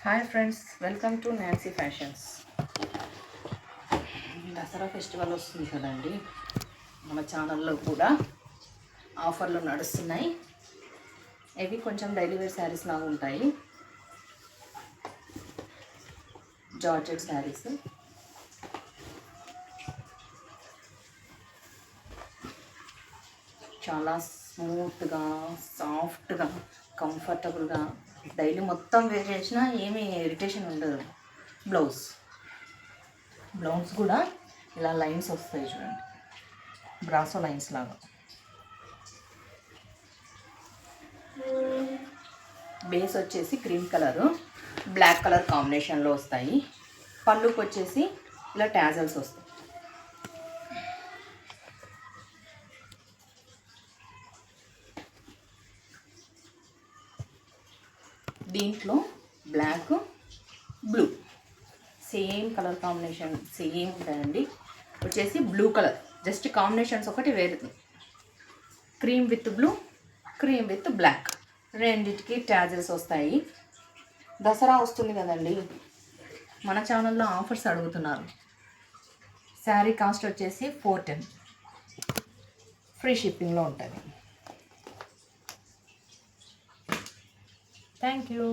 Hi friends, welcome to Nancy fashions. Dasara festival వస్తుంది కదండి, మన ఛానల్లో కూడా ఆఫర్లు నడుస్తున్నాయి. ఇవి కొంచెం డైలీ వేర్ శారీస్ లాగా ఉంటాయి. జార్జెట్ శారీస్ చాలా స్మూత్గా, సాఫ్ట్గా, కంఫర్టబుల్గా డైలీ మొత్తం వేర్ చేసినా ఏమీ ఇరిటేషన్ ఉండదు. బ్లౌజ్ కూడా ఇలా లైన్స్ వస్తాయి చూడండి, బ్రాసో లైన్స్ లాగా. బేస్ వచ్చేసి క్రీమ్ కలరు, బ్లాక్ కలర్ కాంబినేషన్లో వస్తాయి. పళ్ళుకి వచ్చేసి ఇలా ట్యాజల్స్ వస్తాయి. దీంట్లో black, blue same colour combination same ఉంటాయండి. వచ్చేసి బ్లూ కలర్, జస్ట్ కాంబినేషన్స్ ఒకటి వేరు. Cream with blue, cream with black, రెండిటికి ట్యాజెస్ వస్తాయి. దసరా వస్తుంది కదండి, మన ఛానల్లో ఆఫర్స్ అడుగుతున్నారు. శారీ కాస్ట్ వచ్చేసి 410, ఫ్రీ షిప్పింగ్లో ఉంటుంది. Thank you.